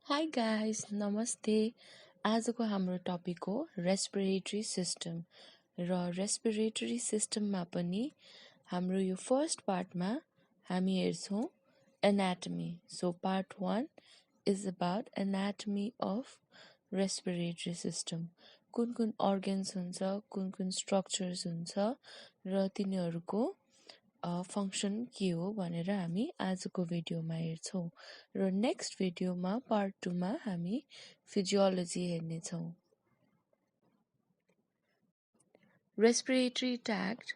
Hi guys, नमस्ते। आजको हाम्रो टपिक हो रेस्पिरेटरी सिस्टम र रेस्पिरेटरी सिस्टममा पनि हाम्रो यो फर्स्ट पार्टमा हामी हेर्छौँ anatomy. So part 1 is about anatomy of respiratory system. कुन कुन अर्गन्स हुन्छ, कुन कुन स्ट्रक्चर्स हुन्छ र तिनीहरूको फङ्सन के हो भनेर हामी आजको भिडियोमा हेर्छौँ र नेक्स्ट भिडियोमा पार्ट 2 मा हामी फिजियोलोजी हेर्नेछौँ। रेस्पिरेटरी ट्र्याक्ट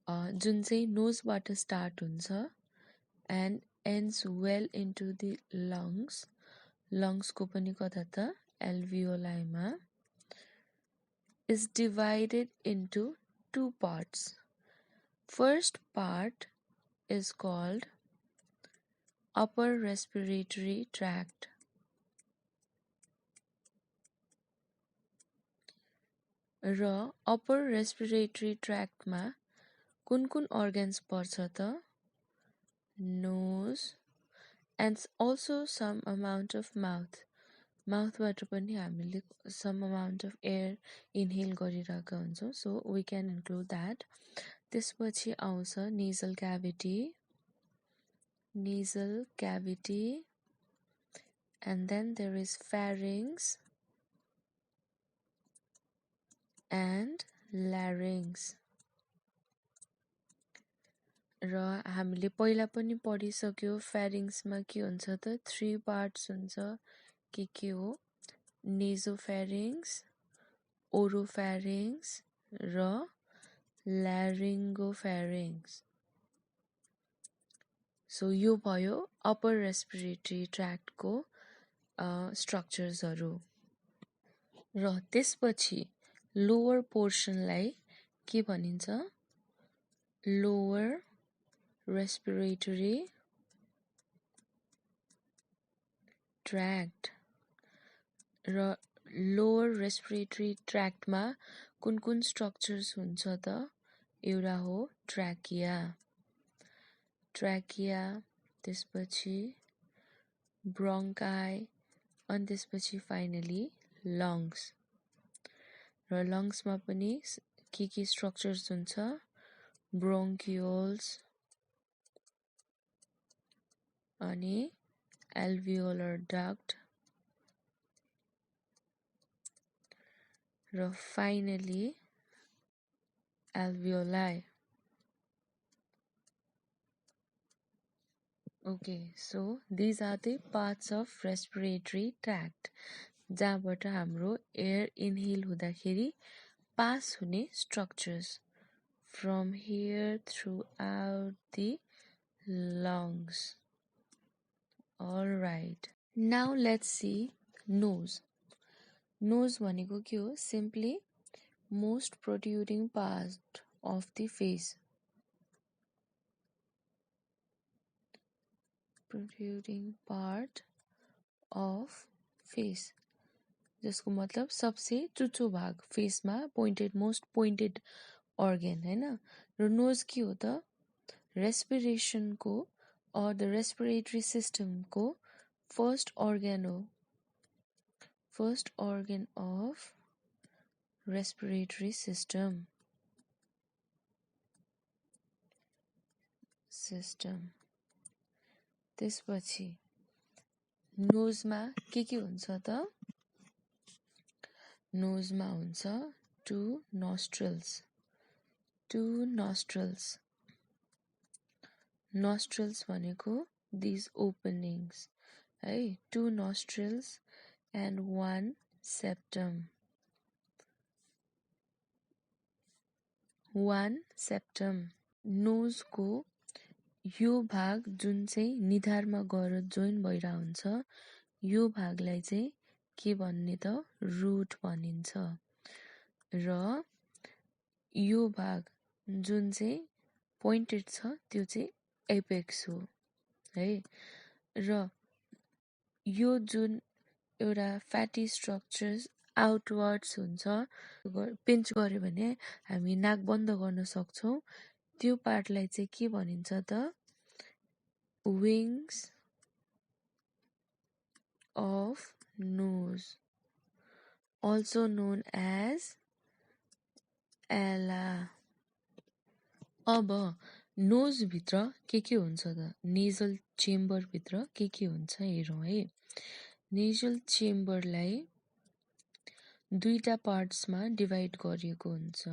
जुन चाहिँ नोजबाट स्टार्ट हुन्छ and ends well into the लङ्सको पनि कता त एल्भियोलाईमा is divided into 2 parts. First part is called upper respiratory tract. र upper respiratory tract मा कुन कुन organs पर्छ त? Nose and also some amount of mouth. Mouthबाट पनि हामीले some amount of air inhale गरिरहेका हुन्छौँ, so we can include that. त्यसपछि आउँछ nasal cavity, and then there is pharynx and larynx. र हामीले पहिला पनि पढिसक्यो pharynxमा के हुन्छ त 3 parts हुन्छ। के हो? nasopharynx, oropharynx र laryngopharynx. सो यो भयो अप्पर रेस्पिरेटरी ट्र्याक्टको स्ट्रक्चर्सहरू। र त्यसपछि लोवर पोर्सनलाई के भनिन्छ? Lower respiratory ट्र्याक्ट। र लोवर रेस्पिरेटरी ट्र्याक्टमा कुन कुन स्ट्रक्चर्स हुन्छ त? एउटा हो ट्र्याकिया, त्यसपछि ब्रोङ्काई, अनि त्यसपछि फाइनली लङ्स। र लङ्समा पनि के स्ट्रक्चर्स हुन्छ? ब्रोङ्कियोल्स अनि एल्भियोलर डक्ट र finally alveoli. Okay, so these are the parts of respiratory tract जहाँबाट हाम्रो एयर इनहेल हुँदाखेरि पास हुने structures from here throughout the lungs. All right. Now let's see nose. Nose भनेको के हो? Simply most protruding part of the face. Protruding part of face. जसको मतलब सबसे चुचो भाग फेसमा पोइन्टेड, मोस्ट पोइन्टेड अर्गन हैन। र नोज के हो त? रेस्पिरेसनको और द रेस्पिरेटरी सिस्टमको फर्स्ट अर्गन हो। First organ of respiratory system. त्यसपछि नोजमा के हुन्छ त? नोजमा हुन्छ 2 nostrils. Nostrils भनेको these openings है, 2 nostrils and 1 septum. 1 septum. नोजको यो भाग जुन चाहिँ निधारमा गएर जोइन भइरा हुन्छ, यो भागलाई चाहिँ के भन्ने त? रुट भनिन्छ। र यो भाग जुन चाहिँ पोइन्टेड छ त्यो चाहिँ एपेक्स हो है। र यो जुन एउटा फ्याटी स्ट्रक्चर्स आउटवर्ड्स हुन्छ, पिन्च गर्यो भने हामी नाक बन्द गर्न सक्छौँ, त्यो पार्टलाई चाहिँ के भनिन्छ त? Wings of nose, also known as ala. अब नोज भित्र के हुन्छ त नेजल चेम्बर भित्र के हुन्छ हेरौँ है। नेजल चेम्बरलाई दुईटा पार्ट्समा डिभाइड गरिएको हुन्छ।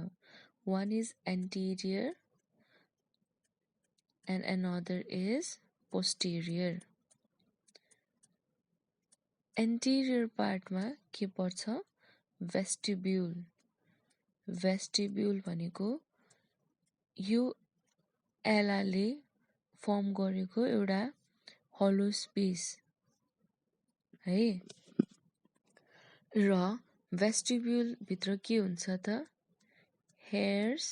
One is interior and another is posterior. Anterior part मा के पर्छ vestibule. Vestibule भनेको यो एलाले फर्म गरेको एउटा हलो स्पेस है। र vestibule भित्र के हुन्छ त hairs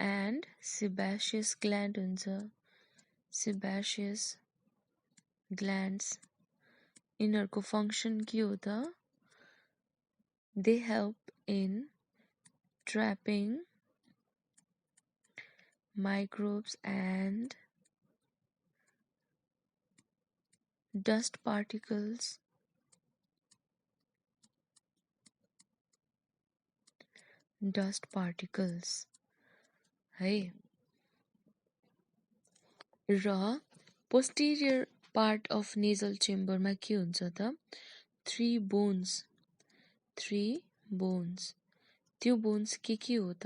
and sebaceous gland हुन्छ। sebaceous glands यिनीहरूको फंक्सन के हो त they help in trapping microbes and dust particles है। र posterior part of nasal chamber मा के हुन्छ त three bones त्यो bones के हो त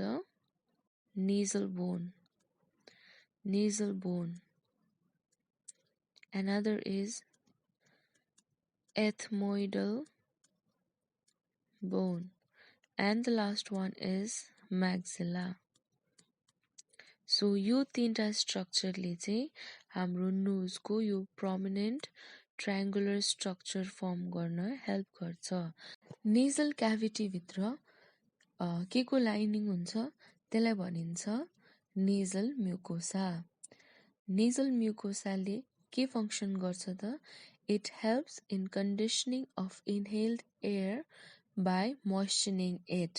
nasal bone another is ethmoidal bone and the last one is maxilla. So यो तीनटा स्ट्रक्चरले चाहिँ हाम्रो नोजको यो प्रोमिनेन्ट ट्रायंगुलर स्ट्रक्चर फर्म गर्न हेल्प गर्छ। नेजल क्याभिटी भित्र के को लाइनिङ हुन्छ त्यसलाई भनिन्छ नेजल म्युकोसा। नेजल म्युकोसाले के फंक्सन गर्छ त it helps in conditioning of inhaled air by moistening इट।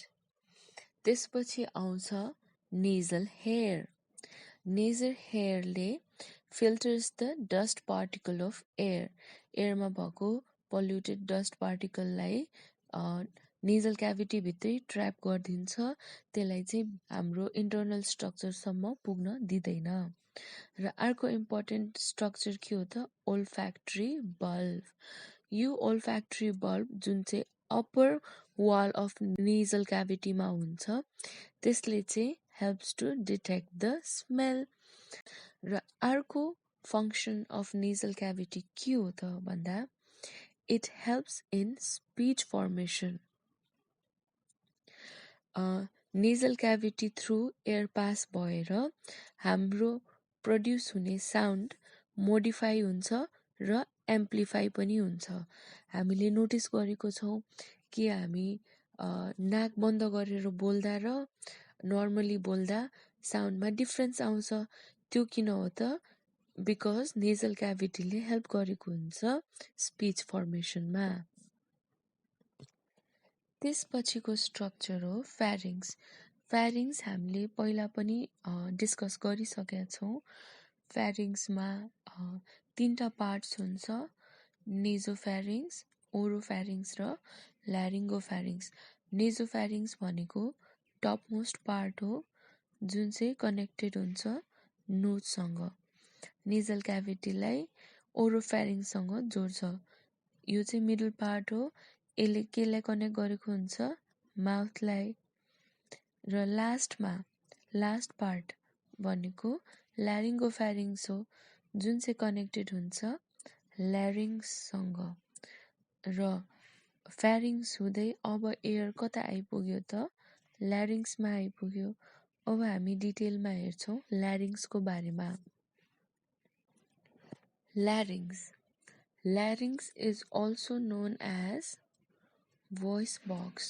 त्यसपछि आउँछ नेजल हेयर। नेजल हेयरले filters the dust particle of air. एयरमा भएको पोल्युटेड डस्ट पार्टिकललाई नेजल क्याभिटी भित्रै ट्र्याप गरिदिन्छ। त्यसलाई चाहिँ हाम्रो इन्टर्नल स्ट्रक्चरसम्म पुग्न दिँदैन। र अर्को इम्पोर्टेन्ट स्ट्रक्चर के हो त ओल्फ्याक्ट्री बल्ब। यो ओल्फ्याक्ट्री बल्ब जुन चाहिँ अप्पर वाल अफ नेजल क्याभिटीमा हुन्छ त्यसले चाहिँ helps to detect the smell. र अर्को फंक्सन अफ नेजल क्याभिटी के हो त भन्दा it helps in speech formation. Nasal cavity through air pass भएर हाम्रो प्रड्युस हुने साउन्ड मोडिफाई हुन्छ र एम्प्लिफाई पनि हुन्छ। हामीले नोटिस गरेको छौँ कि हामी नाक बन्द गरेर बोल्दा र नर्मली बोल्दा साउन्डमा डिफरेन्स आउँछ। त्यो किन हो त बिकज नेजल क्याभिटीले हेल्प गरेको हुन्छ स्पीच फर्मेसनमा। त्यसपछिको स्ट्रक्चर हो फ्यारिङ्स। फ्यारिङ्स हामीले पहिला पनि डिस्कस गरिसकेका छौँ। फ्यारिङ्समा तीनटा पार्ट्स हुन्छ नेजोफ्यारिङ्स, ओरोफ्यारिङ्स र ल्यारिङ्गोफ्यारिङ्स। नेजोफ्यारिङ्स भनेको टप मोस्ट पार्ट हो जुन चाहिँ कनेक्टेड हुन्छ नोजसँग। नेजल क्याभिटीलाई ओरोफ्यारिङ्ससँग जोड्छ। यो चाहिँ मिडल पार्ट हो। यसले केलाई कनेक्ट गरेको हुन्छ माउथलाई। र लास्ट पार्ट भनेको ल्यारिङ्गोफ्यारिङ्स हो जुन चाहिँ कनेक्टेड हुन्छ ल्यारिङ्ससँग। र फ्यारिङ्स हुँदै अब एयर कता आइपुग्यो त ल्यारिङ्समा आइपुग्यो। अब हामी डिटेलमा हेर्छौँ ल्यारिङ्सको बारेमा। Larynx is also known as voice box.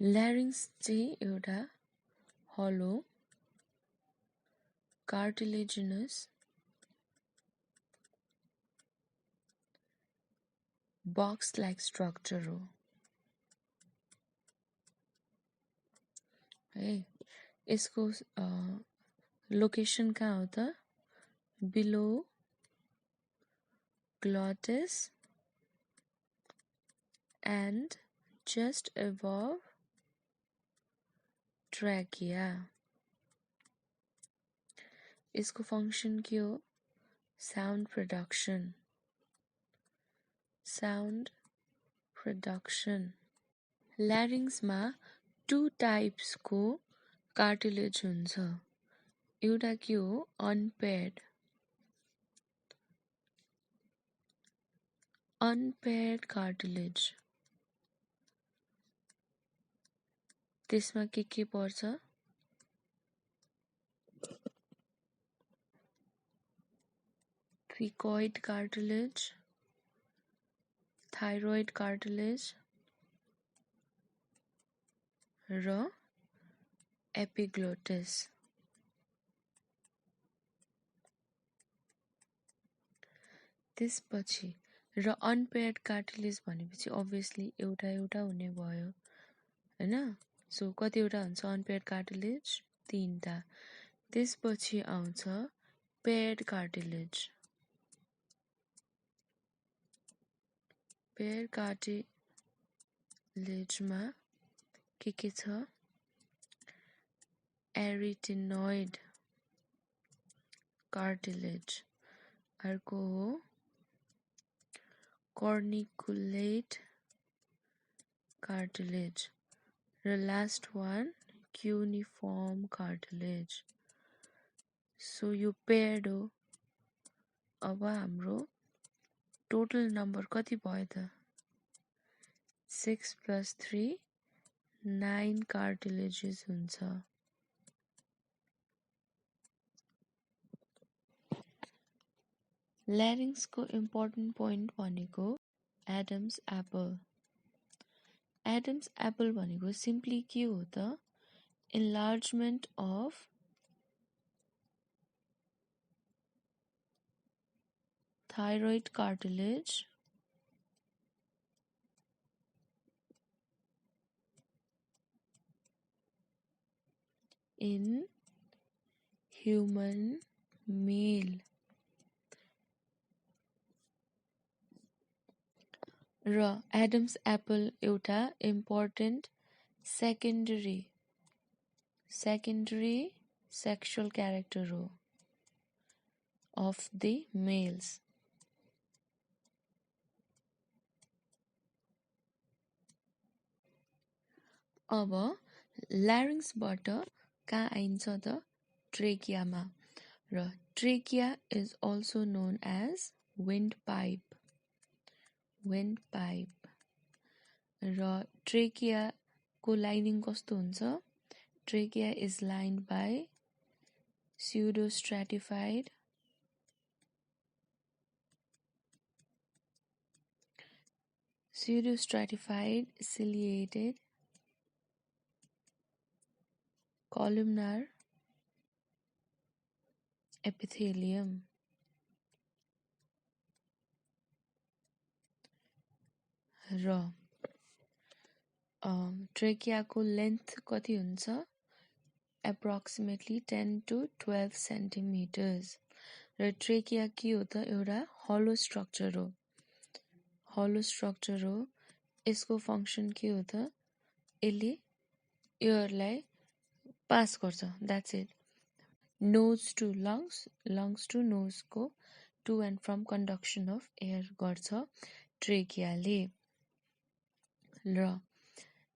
Larynx चाहिँ एउटा hollow cartilaginous box like structure हो है। यसको लोकेसन कहाँ हो त below glottis and just above trachea. यसको फंक्शन के हो? Sound production. Sound production. ल्यारिङ्समा 2 टाइप्सको कार्टिलेज हुन्छ. एउटा के हो? अनपेयर्ड. Unpaired cartilage. त्यसमा के पर्छ? cricoid cartilage, thyroid cartilage र epiglottis. त्यसपछि र अनपेयर्ड कार्टिलेज भनेपछि obviously एउटा हुने भयो हैन. सो कतिवटा हुन्छ अनपेयर्ड कार्टिलेज? 3 टा. त्यसपछि आउँछ पेयर्ड कार्टिलेज. पेयर कार्टिलेजमा के छ? एरिटिनोइड कार्टिलेज. अर्को हो corniculate cartilage र last one cuneiform cartilage. So यो पेयर्ड हो. अब हाम्रो टोटल नम्बर कति भयो त? 6 + 3 9 कार्टिलेजेस हुन्छ. ल्यारिङ्सको इम्पोर्टेन्ट पोइन्ट भनेको एडम्स एप्पल. एडम्स एप्पल भनेको सिम्पली के हो त? Enlargement of thyroid cartilage in human male. र एडम्स एप्पल एउटा इम्पोर्टेन्ट सेकेन्डरी सेक्सुअल क्यारेक्टर हो अफ द मेल्स. अब ल्यारिङ्सबाट कहाँ आइन्छ त? ट्रेकियामा. र trachea is also known as wind pipe. र ट्रेकियाको लाइनिङ कस्तो हुन्छ? Trachea is lined by pseudostratified ciliated columnar epithelium. र ट्रेकियाको लेन्थ कति हुन्छ? Approximately 10 to 12 सेन्टिमिटर्स. र ट्रेकिया के हो त? एउटा हलो स्ट्रक्चर हो. यसको फंक्सन के हो त? यसले एयरलाई पास गर्छ. That's it. Nose to lungs, lungs to नोजको to and from conduction of air गर्छ ट्रेकियाले. र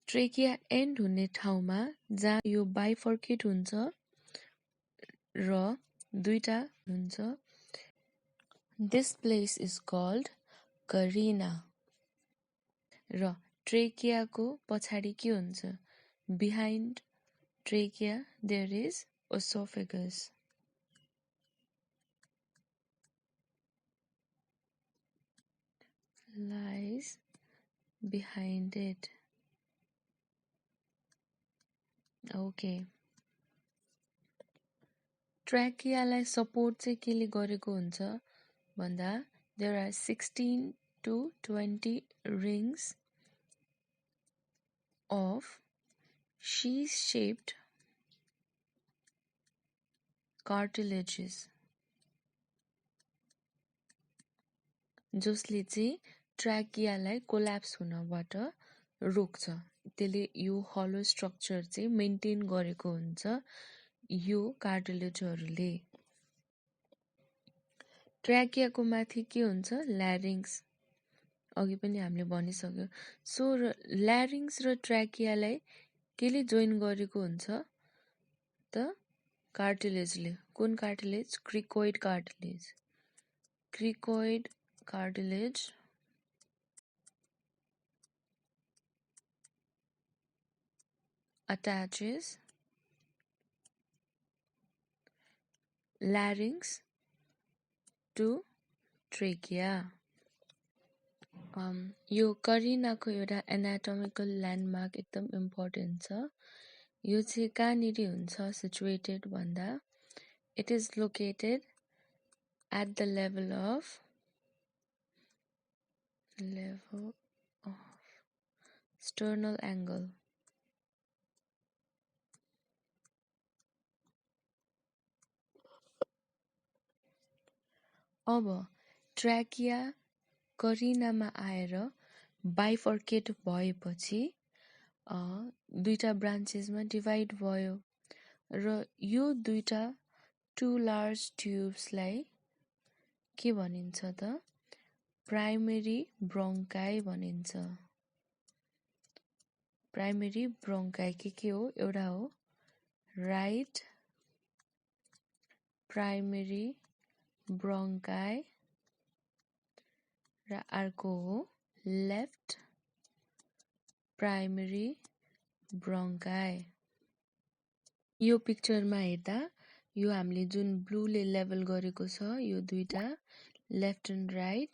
ट्रेकिया एन्ड हुने ठाउँमा जहाँ यो बाइफर्केट हुन्छ र दुईटा हुन्छ, this place is called carina. र ट्रेकियाको पछाडि के हुन्छ? Behind trachea there is oesophagus. lies behind it. Okay. ट्र्याकियालाई सपोर्ट चाहिँ केले गरेको हुन्छ भन्दा there are 16 to 20 rings of sheath-shaped cartilages. जसले चाहिँ ट्र्याकियालाई कोल्याप्स हुनबाट रोक्छ। त्यसले यो हलो स्ट्रक्चर चाहिँ मेन्टेन गरेको हुन्छ यो कार्टिलेजहरूले। ट्र्याकियाको माथि के हुन्छ? ल्यारिङ्स। अघि पनि हामीले भनिसक्यो। सो ल्यारिङ्स र ट्र्याकियालाई केले जोइन गरेको हुन्छ त? कार्टिलेजले। कुन cartilage? Cricoid cartilage. Cricoid cartilage attaches larynx to trachea. यो करिनाको एउटा एनाटोमिकल ल्यान्डमार्क एकदम इम्पोर्टेन्ट छ। यो चाहिँ कहाँनिर हुन्छ सिचुएटेड भन्दा it is located at the level of sternal angle. अब ट्र्याकिया करिनामा आएर बाइफर्केट भएपछि दुईटा ब्रान्चेसमा डिभाइड भयो र यो दुईटा टु लार्ज ट्युब्सलाई के भनिन्छ त? प्राइमेरी ब्रोङ्काई भनिन्छ। प्राइमेरी ब्रोङ्काई के हो? एउटा हो राइट प्राइमेरी ब्रोङ्काई र अर्को हो लेफ्ट प्राइमेरी ब्रोङ्काई। यो पिक्चरमा हेर्दा यो हामीले जुन ब्लूले लेबल गरेको छ यो दुईटा left and right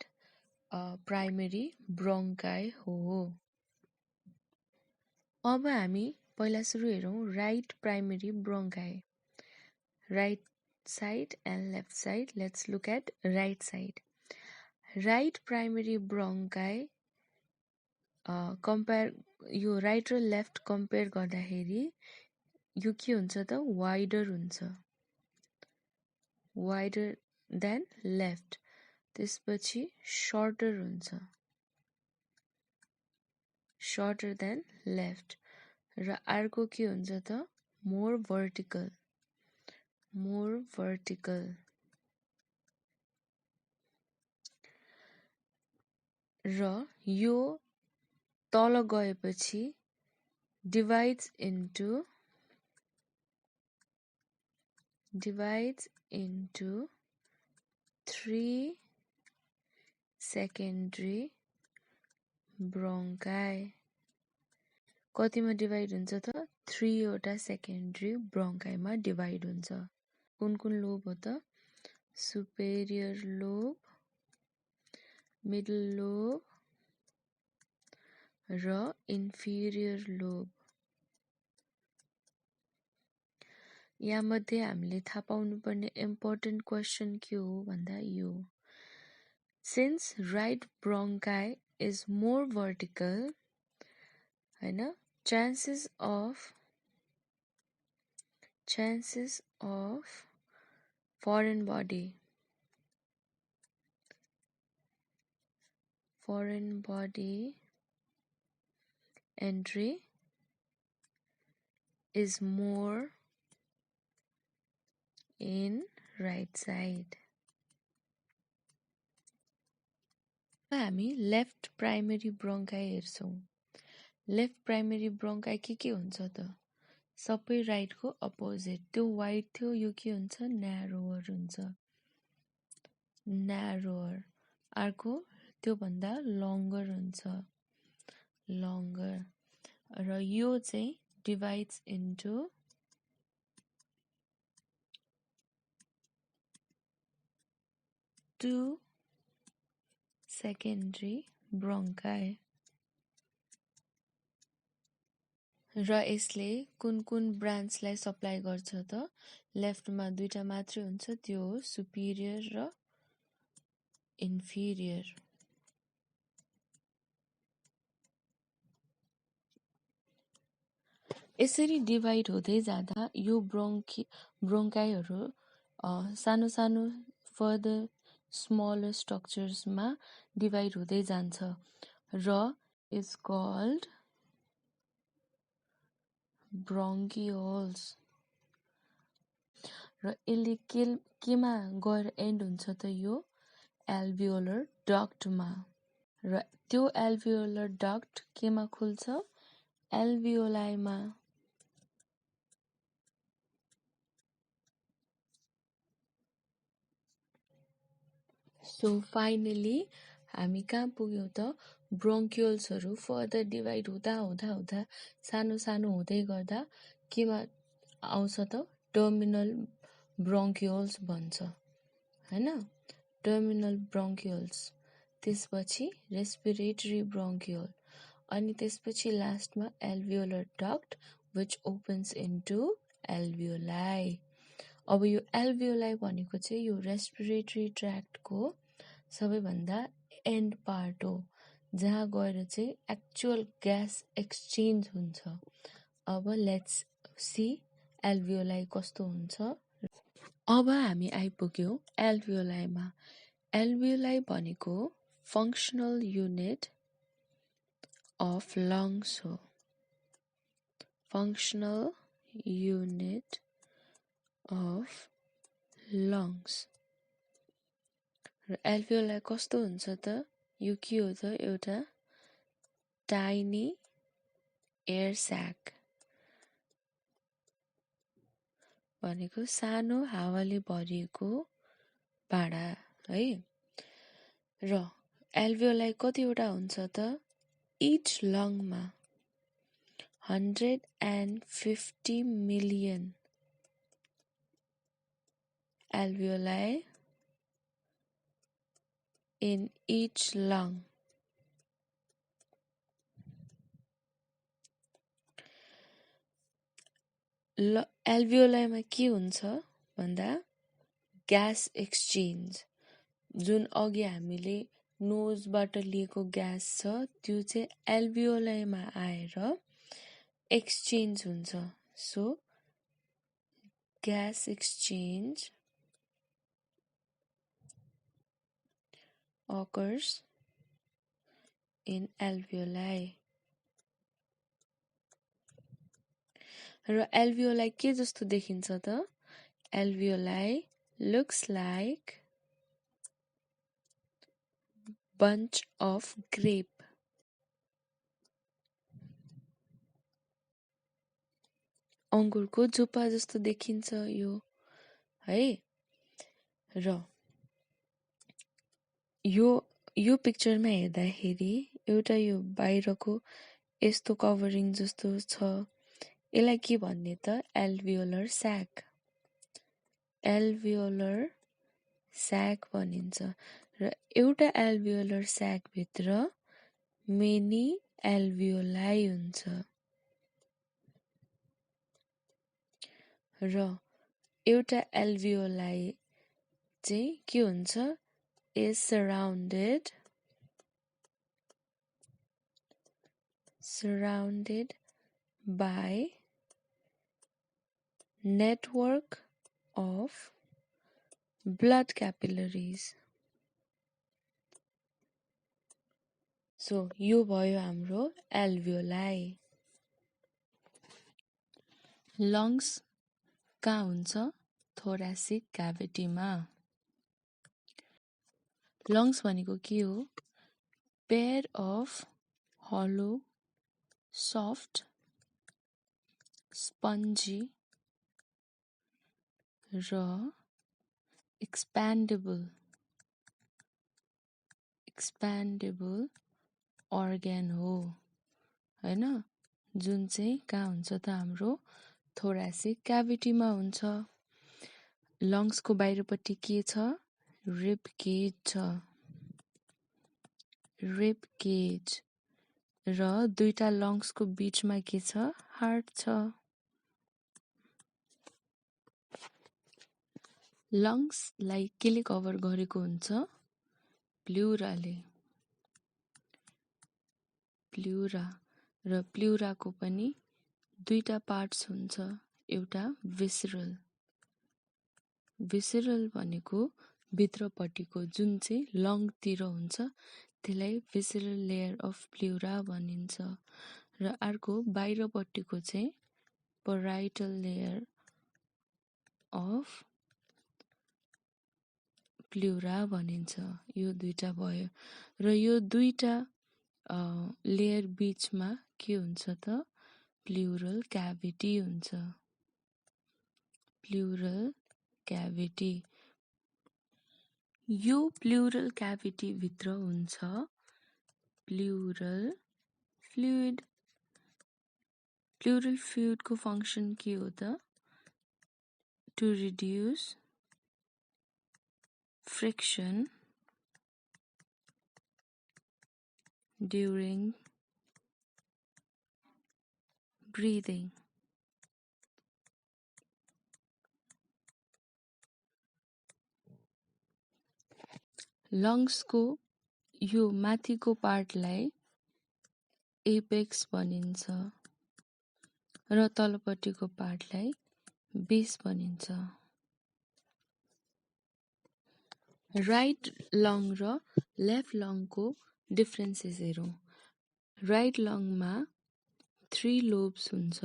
primary bronchi हो। अब हामी पहिला सुरु हेरौँ right primary bronchi. Right side and left side. Let's look at right side. Right primary bronchi compare यो right र left compare गर्दाखेरि यो के हुन्छ त? wider हुन्छ, wider than left। त्यसपछि shorter हुन्छ, shorter than left। र अर्को के हुन्छ त? more vertical, more vertical। र यो तल गएपछि divides into 3 secondary bronchi। कतिमा डिभाइड हुन्छ त? 3 वटा सेकेन्डरी ब्रोङ्काइमा डिभाइड हुन्छ। कुन कुन लोब हो त? सुपेरियर लोब, मिडल लोब र इन्फिरियर लोब। यहाँ मध्ये हामीले थाहा पाउनुपर्ने इम्पोर्टेन्ट क्वेसन के हो भन्दा यो since right bronchi is more vertical हैन, chances of foreign body entry is more in right side। हामी लेफ्ट प्राइमेरी ब्रोङ्काई हेर्छौँ। लेफ्ट प्राइमेरी ब्रोङ्काई के हुन्छ त? सबै राइटको अपोजिट। त्यो वाइड थियो, यो के हुन्छ? न्यारोवर हुन्छ, न्यारोवर। अर्को त्यो भन्दा लङ्गर हुन्छ, लङ्गर। र यो चाहिँ डिभाइड्स इन्टु 2 सेकेन्डरी ब्रोङ्काई। र यसले कुन कुन ब्रान्चलाई सप्लाई गर्छ त? लेफ्टमा दुईटा मात्रै हुन्छ, त्यो हो सुपिरियर र इन्फिरियर। यसरी डिभाइड हुँदै जाँदा यो ब्रोङ्काइहरू सानो सानो फर्दर स्मलर स्ट्रक्चर्समा डिभाइड हुँदै जान्छ र इज कल्ड ब्रोङ्कियोल्स र यसले केमा गएर एन्ड हुन्छ त यो एल्भियोलर डक्टमा र त्यो एल्भियोलर डक्ट केमा खुल्छ एल्भियोलाईमा सो फाइनली हामी कहाँ पुग्यौँ त ब्रोङ्कियोल्सहरू फर्दर डिभाइड हुँदा हुँदा हुँदा सानो सानो हुँदै गर्दा केमा आउँछ त टर्मिनल ब्रोङ्कियोल्स भन्छ हैन टर्मिनल ब्रोङ्कियोल्स त्यसपछि रेस्पिरेटरी ब्रोङ्कियोल अनि त्यसपछि लास्टमा एल्भियोलर डक्ट विच ओपन्स इन्टु एल्भियोलाई अब यो एल्भियोलाई भनेको चाहिँ यो रेस्पिरेटरी ट्र्याक्टको सबैभन्दा एन्ड पार्ट हो जहाँ गएर चाहिँ एक्चुअल ग्यास एक्सचेन्ज हुन्छ अब लेट्स सी एल्भियोलाई कस्तो हुन्छ अब हामी आइपुग्यौँ एल्भियोलाईमा एल्भियोलाई भनेको फङ्सनल युनिट अफ लङ्स हो फङ्सनल युनिट अफ लङ्स र एल्भियोलाई कस्तो हुन्छ त यो के हो त एउटा टाइनी एयर स्याक भनेको सानो हावाले भरिएको भाँडा है र एल्भियोलाई कतिवटा हुन्छ त इच लङमा 150 million alveoli in each lung. एल्भियोलाईमा के हुन्छ भन्दा ग्यास एक्सचेन्ज जुन अघि हामीले नोजबाट लिएको ग्यास छ त्यो चाहिँ एल्भियोलाईमा आएर एक्सचेन्ज हुन्छ so gas exchange occurs in alveoli र एल्भियोलाई के जस्तो देखिन्छ त एल्भियोलाई looks like bunch of grape अंगुरको जुपा जस्तो देखिन्छ यो है र यो पिक्चरमा हेर्दाखेरि एउटा यो बाहिरको यस्तो कभरिङ जस्तो छ यसलाई के भन्ने त एल्भियोलर स्याक एल्भियोलर स्याक भनिन्छ र एउटा एल्भियोलर स्याक भित्र मेनी एल्भियोलाई हुन्छ र एउटा एल्भियोलाई चाहिँ के हुन्छ is surrounded by network of blood capillaries. So यो भयो हाम्रो एल्भियोलाई लङ्स कहाँ हुन्छ थोरासिक क्याभिटीमा लङ्स भनेको के हो पेयर अफ हलो सफ्ट स्पन्जी र एक्सप्यान्डेबल अर्ग्यान हो हैन जुन चाहिँ कहाँ हुन्छ त हाम्रो थोरासिक क्याभिटीमा हुन्छ लङ्सको बाहिरपट्टि के छ रिब केज छ रिब केज र दुईटा लङ्सको बीचमा के छ हार्ट छ लङ्सलाई केले कभर गरेको हुन्छ प्ल्युराले प्ल्युरा र प्ल्युराको पनि दुईटा पार्ट्स हुन्छ एउटा भिसरल भनेको भित्रपट्टिको जुन चाहिँ लङतिर हुन्छ त्यसलाई भिसरल लेयर अफ प्ल्युरा भनिन्छ र अर्को बाहिरपट्टिको चाहिँ पराइटल लेयर अफ प्ल्युरा भनिन्छ। यो दुईटा भयो र यो दुईटा लेयर बीचमा के हुन्छ त प्ल्युरल क्याभिटी हुन्छ। प्ल्युरल क्याभिटी यो प्ल्युरल क्याभिटी भित्र हुन्छ प्ल्युरल फ्लुइड। प्ल्युरल फ्लुइडको फङ्सन के हो त to reduce friction during breathing. लङ्सको यो माथिको पार्टलाई एपेक्स भनिन्छ र तलपट्टिको पार्टलाई बेस भनिन्छ। राइट लङ र लेफ्ट लङको डिफ्रेन्सेस हेरौँ। राइट लङमा 3 लोब्स हुन्छ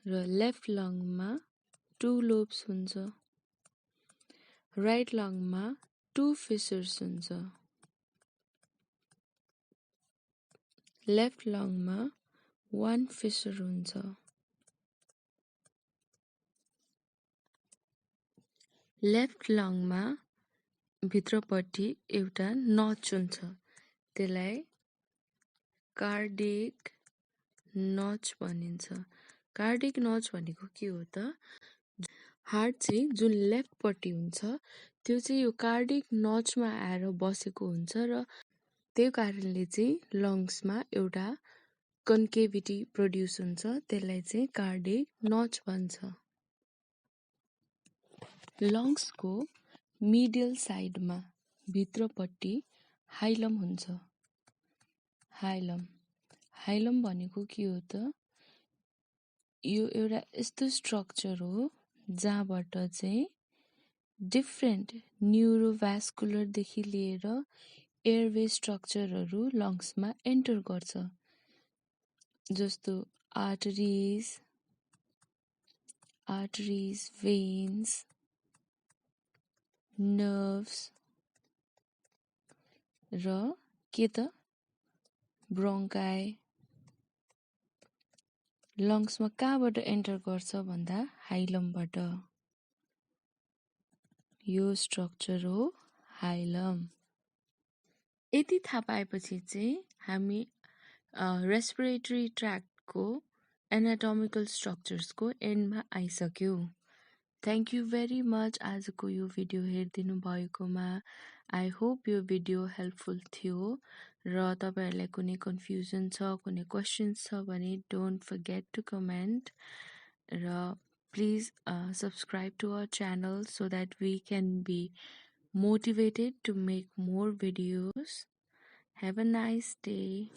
र लेफ्ट लङमा 2 लोब्स हुन्छ। राइट लङमा 2 फिसर्स हुन्छ। लेफ्ट लङमा 1 फिसर हुन्छ। लेफ्ट लङमा भित्रपट्टि एउटा नच हुन्छ त्यसलाई कार्डिक नच भनिन्छ। कार्डिक नच भनेको के हो त हार्ट चाहिँ जुन लेफ्टपट्टि हुन्छ त्यो चाहिँ यो कार्डिक नचमा आएर बसेको हुन्छ र त्यही कारणले चाहिँ लङ्समा एउटा कन्केभिटी प्रोड्युस हुन्छ त्यसलाई चाहिँ कार्डिक नच भन्छ। लङ्सको मिडल साइडमा भित्रपट्टि हाइलम हुन्छ। हाइलम भनेको के हो त यो एउटा यस्तो स्ट्रक्चर हो जहाँबाट चाहिँ डिफ्रेन्ट न्युरोभास्कुलरदेखि लिएर एयरवे स्ट्रक्चरहरू लङ्समा एन्टर गर्छ, जस्तो आर्टरिज, भेन्स, नर्भ्स र के त ब्रोङ्काई। लङ्समा कहाँबाट एन्टर गर्छ भन्दा हाइलमबाट। यो स्ट्रक्चर हो हाइलम। यति थाहा पाएपछि चाहिँ हामी रेस्पिरेटरी ट्र्याक्टको एनाटोमिकल स्ट्रक्चर्सको एन्डमा आइसक्यौँ। थ्याङ्क यू भेरी मच आजको यो भिडियो हेरिदिनु भएकोमा। आई होप यो भिडियो हेल्पफुल थियो र तपाईहरुलाई कुनै कन्फ्युजन छ, कुनै क्वेशन्स छ भने डोन्ट फर्गेट टु कमेन्ट र please subscribe to our channel so that we can be motivated to make more videos. Have a nice day.